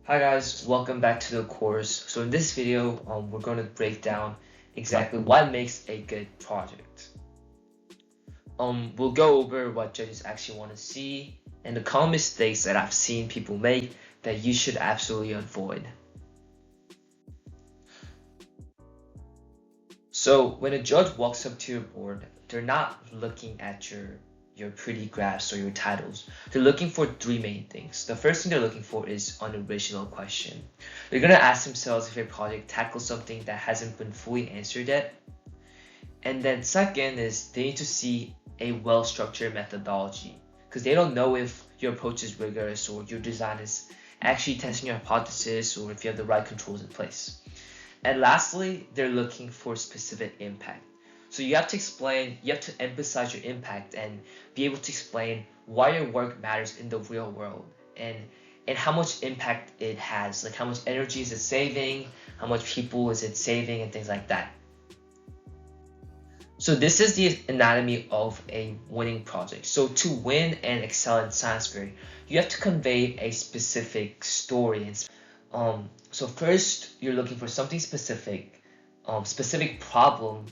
Hi guys, welcome back to the course. So in this video, we're going to break down exactly what makes a good project. We'll go over what judges actually want to see and the common mistakes that I've seen people make that you should absolutely avoid. So when a judge walks up to your board, they're not looking at your pretty graphs or your titles. They're looking for three main things. The first thing they're looking for is an original question. They're gonna ask themselves if your project tackles something that hasn't been fully answered yet. And then second is they need to see a well-structured methodology because they don't know if your approach is rigorous or your design is actually testing your hypothesis or if you have the right controls in place. And lastly, they're looking for specific impact. So you have to emphasize your impact and be able to explain why your work matters in the real world and how much impact it has, like how much energy is it saving, how much people is it saving, and things like that. So this is the anatomy of a winning project. So to win and excel in science fair, you have to convey a specific story. So first, you're looking for something specific problem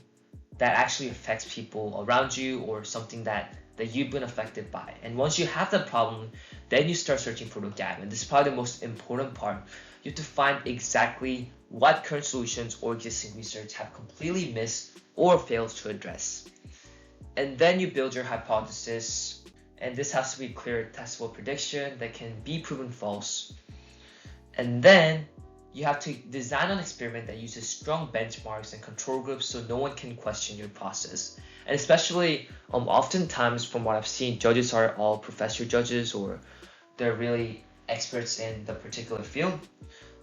that actually affects people around you or something that you've been affected by. And once you have that problem, then you start searching for the gap. And this is probably the most important part. You have to find exactly what current solutions or existing research have completely missed or failed to address. And then you build your hypothesis, and this has to be clear, testable prediction that can be proven false. And then you have to design an experiment that uses strong benchmarks and control groups so no one can question your process. And especially, oftentimes from what I've seen, judges are all professor judges or they're really experts in the particular field.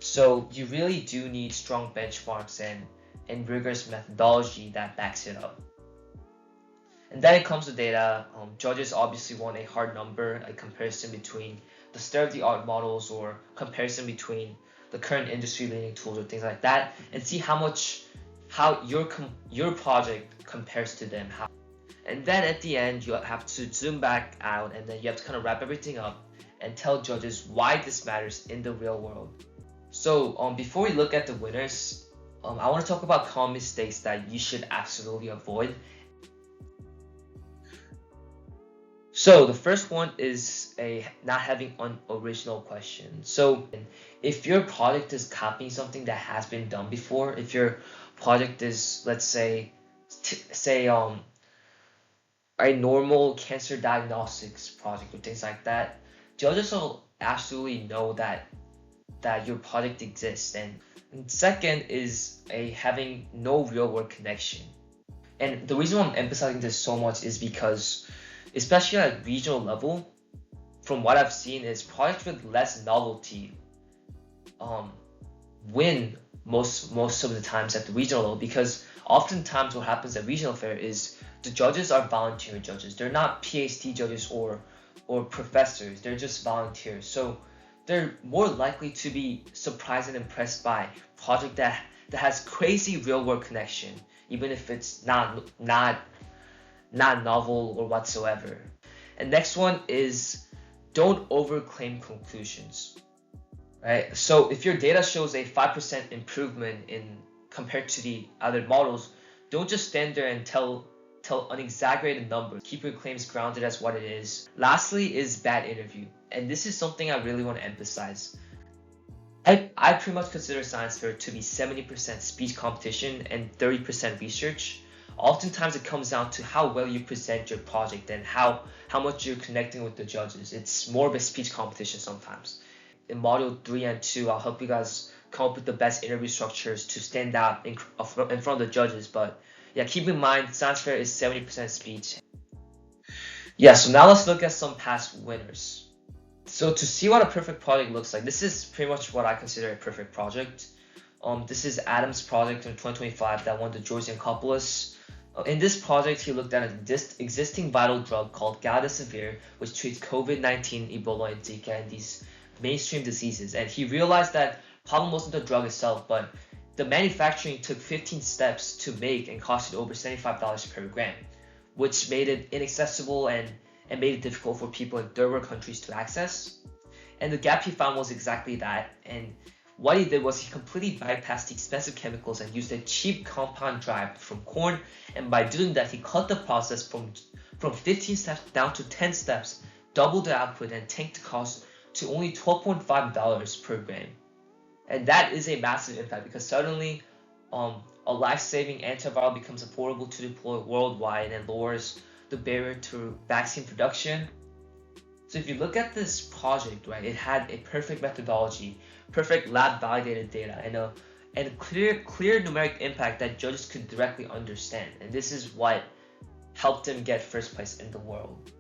So you really do need strong benchmarks and rigorous methodology that backs it up. And then it comes to data. Judges obviously want a hard number, a comparison between the state-of-the-art models or comparison between the current industry leading tools or things like that, and see how your project compares to them. And then at the end, you have to zoom back out and then you have to kind of wrap everything up and tell judges why this matters in the real world. So before we look at the winners, I want to talk about common mistakes that you should absolutely avoid. So the first one is not having an original question. So if your project is copying something that has been done before, if your project is, let's say a normal cancer diagnostics project or things like that, judges will absolutely know that your project exists. And second is having no real world connection. And the reason why I'm emphasizing this so much is because especially at regional level, from what I've seen is projects with less novelty win most of the times at the regional level, because oftentimes what happens at regional fair is the judges are volunteer judges. They're not PhD judges or professors. They're just volunteers. So they're more likely to be surprised and impressed by project that has crazy real world connection, even if it's not novel or whatsoever. And next one is don't overclaim conclusions, right? So if your data shows a 5% improvement in compared to the other models, don't just stand there and tell unexaggerated numbers. Keep your claims grounded as what it is. Lastly is bad interview. And this is something I really want to emphasize. I pretty much consider science fair to be 70% speech competition and 30% research. Oftentimes it comes down to how well you present your project and how much you're connecting with the judges. It's more of a speech competition sometimes. In module 3 and 2, I'll help you guys come up with the best interview structures to stand out in front of the judges. But yeah, keep in mind, science fair is 70% speech. Yeah, so now let's look at some past winners. So to see what a perfect project looks like, this is pretty much what I consider a perfect project. This is Adam's project in 2025 that won the George Yancopoulos. In this project, he looked at an existing vital drug called Galidesivir, which treats COVID-19, Ebola, and Zika, and these mainstream diseases. And he realized that problem wasn't the drug itself, but the manufacturing took 15 steps to make and costed over $75 per gram, which made it inaccessible and made it difficult for people in third world countries to access. And the gap he found was exactly that. And what he did was he completely bypassed the expensive chemicals and used a cheap compound derived from corn. And by doing that, he cut the process from 15 steps down to 10 steps, doubled the output, and tanked the cost to only $12.5 per gram. And that is a massive impact because suddenly a life-saving antiviral becomes affordable to deploy worldwide and lowers the barrier to vaccine production. So if you look at this project, right, it had a perfect methodology, perfect lab-validated data, and clear numeric impact that judges could directly understand. And this is what helped him get first place in the world.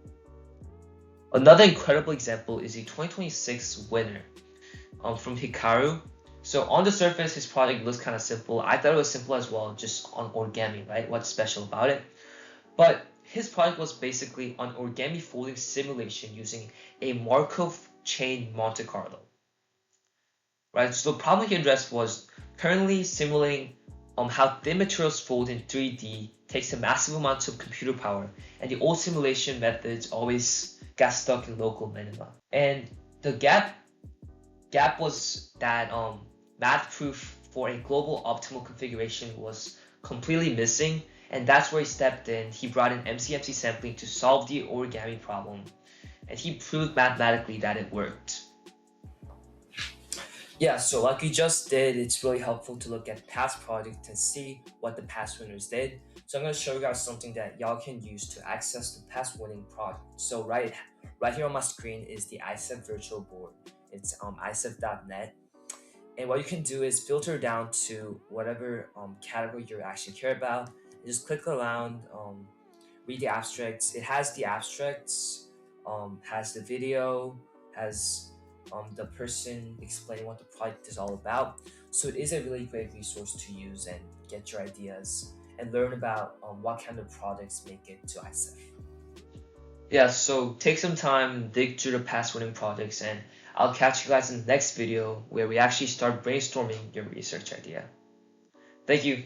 Another incredible example is the 2026 winner from Hikaru. So on the surface, his project looks kind of simple. I thought it was simple as well, just on origami, right? What's special about it? But his project was basically an origami folding simulation using a Markov chain Monte Carlo. Right? So the problem he addressed was currently simulating how thin materials fold in 3D takes a massive amount of computer power, and the old simulation methods always got stuck in local minima. And the gap was that math proof for a global optimal configuration was completely missing, and that's where he stepped in. He brought in MCMC sampling to solve the origami problem, and he proved mathematically that it worked. Yeah, so like we just did, it's really helpful to look at past projects and see what the past winners did. So I'm going to show you guys something that y'all can use to access the past winning project. So right here on my screen is the ISEF virtual board. It's isef.net. And what you can do is filter down to whatever category you actually care about. And just click around, read the abstracts. It has the abstracts, has the video, has the person explaining what the project is all about. So it is a really great resource to use and get your ideas and learn about what kind of projects make it to ISEF. Yeah, so take some time, dig through the past winning projects, and I'll catch you guys in the next video where we actually start brainstorming your research idea. Thank you.